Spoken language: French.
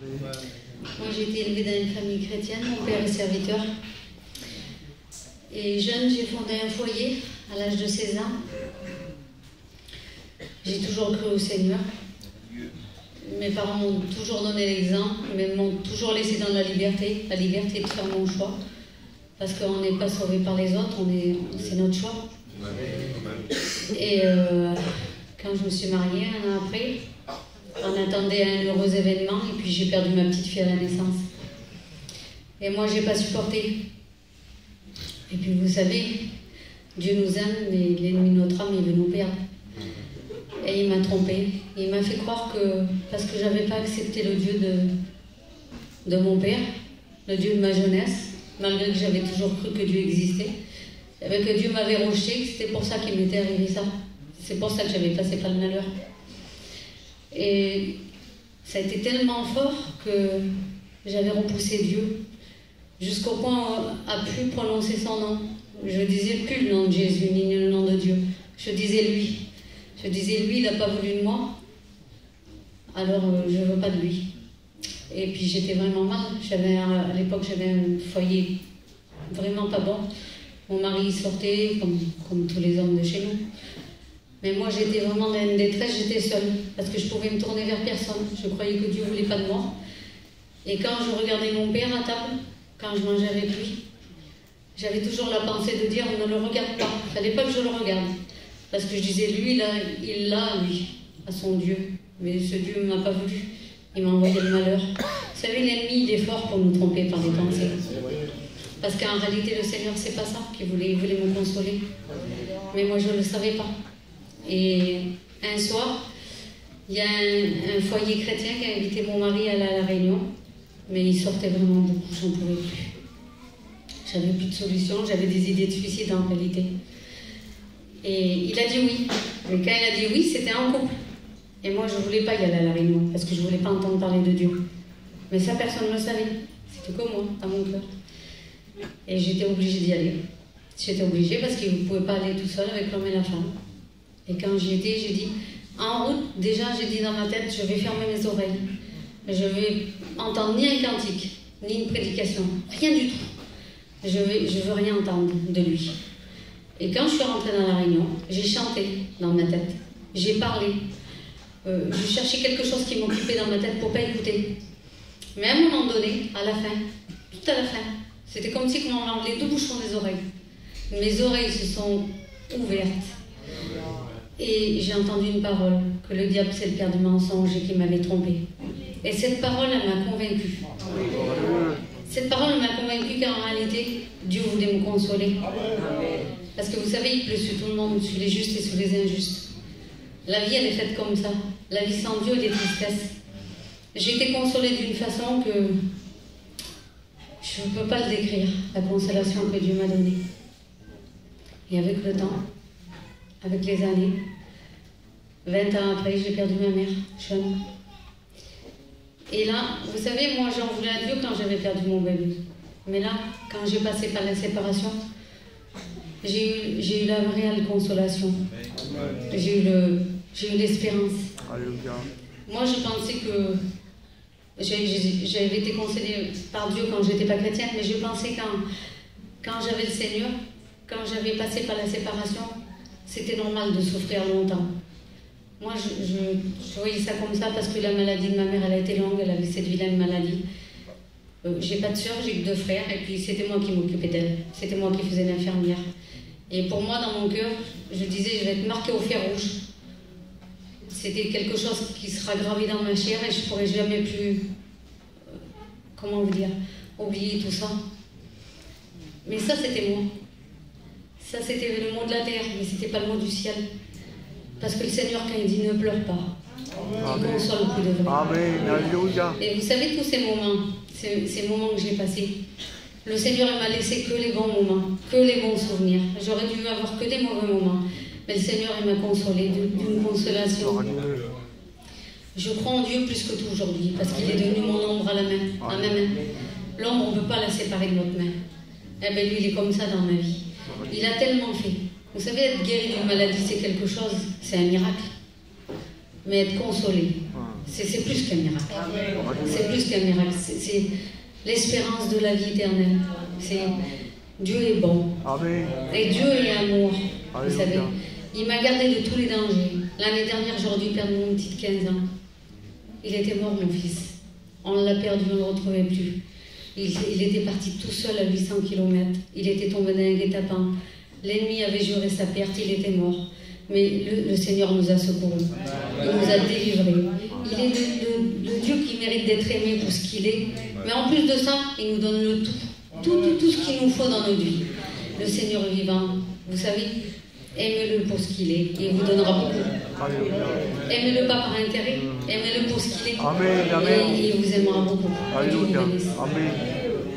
Moi, j'ai été élevée dans une famille chrétienne, mon père est serviteur. Et jeune, j'ai fondé un foyer à l'âge de 16 ans. J'ai toujours cru au Seigneur. Mes parents m'ont toujours donné l'exemple, mais m'ont toujours laissé dans la liberté de faire mon choix. Parce qu'on n'est pas sauvé par les autres, c'est notre choix. Et quand je me suis mariée, un an après, on attendait un heureux événement et puis j'ai perdu ma petite fille à la naissance. Et moi, j'ai pas supporté. Et puis vous savez, Dieu nous aime, mais l'ennemi de notre âme, il veut nous perdre. Et il m'a trompée. Il m'a fait croire que, parce que j'avais pas accepté le Dieu de mon père, le Dieu de ma jeunesse, malgré que j'avais toujours cru que Dieu existait, que Dieu m'avait rejeté, que c'était pour ça qu'il m'était arrivé ça. C'est pour ça que j'avais passé par le malheur. Et ça a été tellement fort que j'avais repoussé Dieu, jusqu'au point à plus prononcer son nom. Je disais plus le nom de Jésus, ni le nom de Dieu. Je disais lui. Je disais lui, il n'a pas voulu de moi, alors je ne veux pas de lui. Et puis j'étais vraiment mal. À l'époque, j'avais un foyer vraiment pas bon. Mon mari sortait comme tous les hommes de chez nous. Mais moi, j'étais vraiment dans une détresse, j'étais seule, parce que je pouvais me tourner vers personne. Je croyais que Dieu ne voulait pas de moi. Et quand je regardais mon père à table, quand je mangeais avec lui, j'avais toujours la pensée de dire, ne le regarde pas. Il ne fallait pas que je le regarde. Parce que je disais, lui, il l'a, lui, à son Dieu. Mais ce Dieu ne m'a pas voulu. Il m'a envoyé le malheur. Vous savez, l'ennemi, il est fort pour nous tromper par des pensées. Parce qu'en réalité, le Seigneur, c'est pas ça qu'il voulait. Il voulait me consoler. Mais moi, je ne le savais pas. Et un soir, il y a un foyer chrétien qui a invité mon mari à aller à la réunion. Mais il sortait vraiment beaucoup, j'en pouvais plus. J'avais plus de solution, j'avais des idées de suicide en réalité. Et il a dit oui. Mais quand il a dit oui, c'était en couple. Et moi, je ne voulais pas y aller à la réunion, parce que je ne voulais pas entendre parler de Dieu. Mais ça, personne ne le savait. C'était comme moi, à mon cœur. Et j'étais obligée d'y aller. J'étais obligée parce qu'il ne pouvait pas aller tout seul avec l'homme et la femme. Et quand j'y étais, j'ai dit, en route, déjà, j'ai dit dans ma tête, je vais fermer mes oreilles. Je vais entendre ni un cantique, ni une prédication, rien du tout. Je veux rien entendre de lui. Et quand je suis rentrée dans la réunion, j'ai chanté dans ma tête. J'ai parlé. Je cherchais quelque chose qui m'occupait dans ma tête pour ne pas écouter. Mais à un moment donné, à la fin, tout à la fin, c'était comme si on m'enlevait deux bouchons des oreilles. Mes oreilles se sont ouvertes. Et j'ai entendu une parole, que le diable c'est le père du mensonge et qu'il m'avait trompée. Et cette parole, elle m'a convaincue. Cette parole m'a convaincue qu'en réalité, Dieu voulait me consoler. Parce que vous savez, il pleut sur tout le monde, sur les justes et sur les injustes. La vie, elle est faite comme ça. La vie sans Dieu, elle est tristesse. J'ai été consolée d'une façon que je ne peux pas le décrire, la consolation que Dieu m'a donnée. Et avec le temps, avec les années, 20 ans après, j'ai perdu ma mère, jeune. Et là, vous savez, moi, j'en voulais à Dieu quand j'avais perdu mon bébé. Mais là, quand j'ai passé par la séparation, j'ai eu la réelle consolation. J'ai eu l'espérance. Moi, je pensais que j'avais été consolée par Dieu quand je n'étais pas chrétienne, mais je pensais quand j'avais le Seigneur, quand j'avais passé par la séparation, c'était normal de souffrir longtemps. Moi, je voyais ça comme ça parce que la maladie de ma mère, elle a été longue, elle avait cette vilaine maladie. J'ai pas de soeur, j'ai que 2 frères, et puis c'était moi qui m'occupais d'elle. C'était moi qui faisais l'infirmière. Et pour moi, dans mon cœur, je disais, je vais être marquée au fer rouge. C'était quelque chose qui sera gravé dans ma chair et je ne pourrai jamais plus, comment vous dire, oublier tout ça. Mais ça, c'était moi. Ça, c'était le mot de la terre, mais ce n'était pas le mot du ciel. Parce que le Seigneur, quand il dit ne pleure pas, il console plus de vrai. Amen. Et vous savez, tous ces moments que j'ai passés, le Seigneur m'a laissé que les bons moments, que les bons souvenirs. J'aurais dû avoir que des mauvais moments. Mais le Seigneur, il m'a consolé d'une consolation. Je crois en Dieu plus que tout aujourd'hui, parce qu'il est devenu mon ombre à ma main. L'ombre, on ne peut pas la séparer de notre main. Eh bien, lui, il est comme ça dans ma vie. Il a tellement fait. Vous savez, être guéri d'une maladie, c'est quelque chose, c'est un miracle. Mais être consolé, C'est plus qu'un miracle. C'est plus qu'un miracle. C'est l'espérance de la vie éternelle. Dieu est bon. Amen. Et Dieu est amour. Alléluia. Vous savez, il m'a gardé de tous les dangers. L'année dernière, j'aurais dû perdre mon petit de 15 ans. Il était mort, mon fils. On l'a perdu, on ne le retrouvait plus. Il était parti tout seul à 800 km. Il était tombé dans un guet-apens. L'ennemi avait juré sa perte, il était mort. Mais le Seigneur nous a secourus. Il nous a délivrés. Il est le Dieu qui mérite d'être aimé pour ce qu'il est. Mais en plus de ça, il nous donne le tout. Tout ce qu'il nous faut dans notre vie. Le Seigneur vivant, vous savez, aimez-le pour ce qu'il est et il vous donnera beaucoup. Aimez-le pas par intérêt, aimez-le pour ce qu'il est. Amen, amen. Et il vous aimera beaucoup. Alléluia. Amen.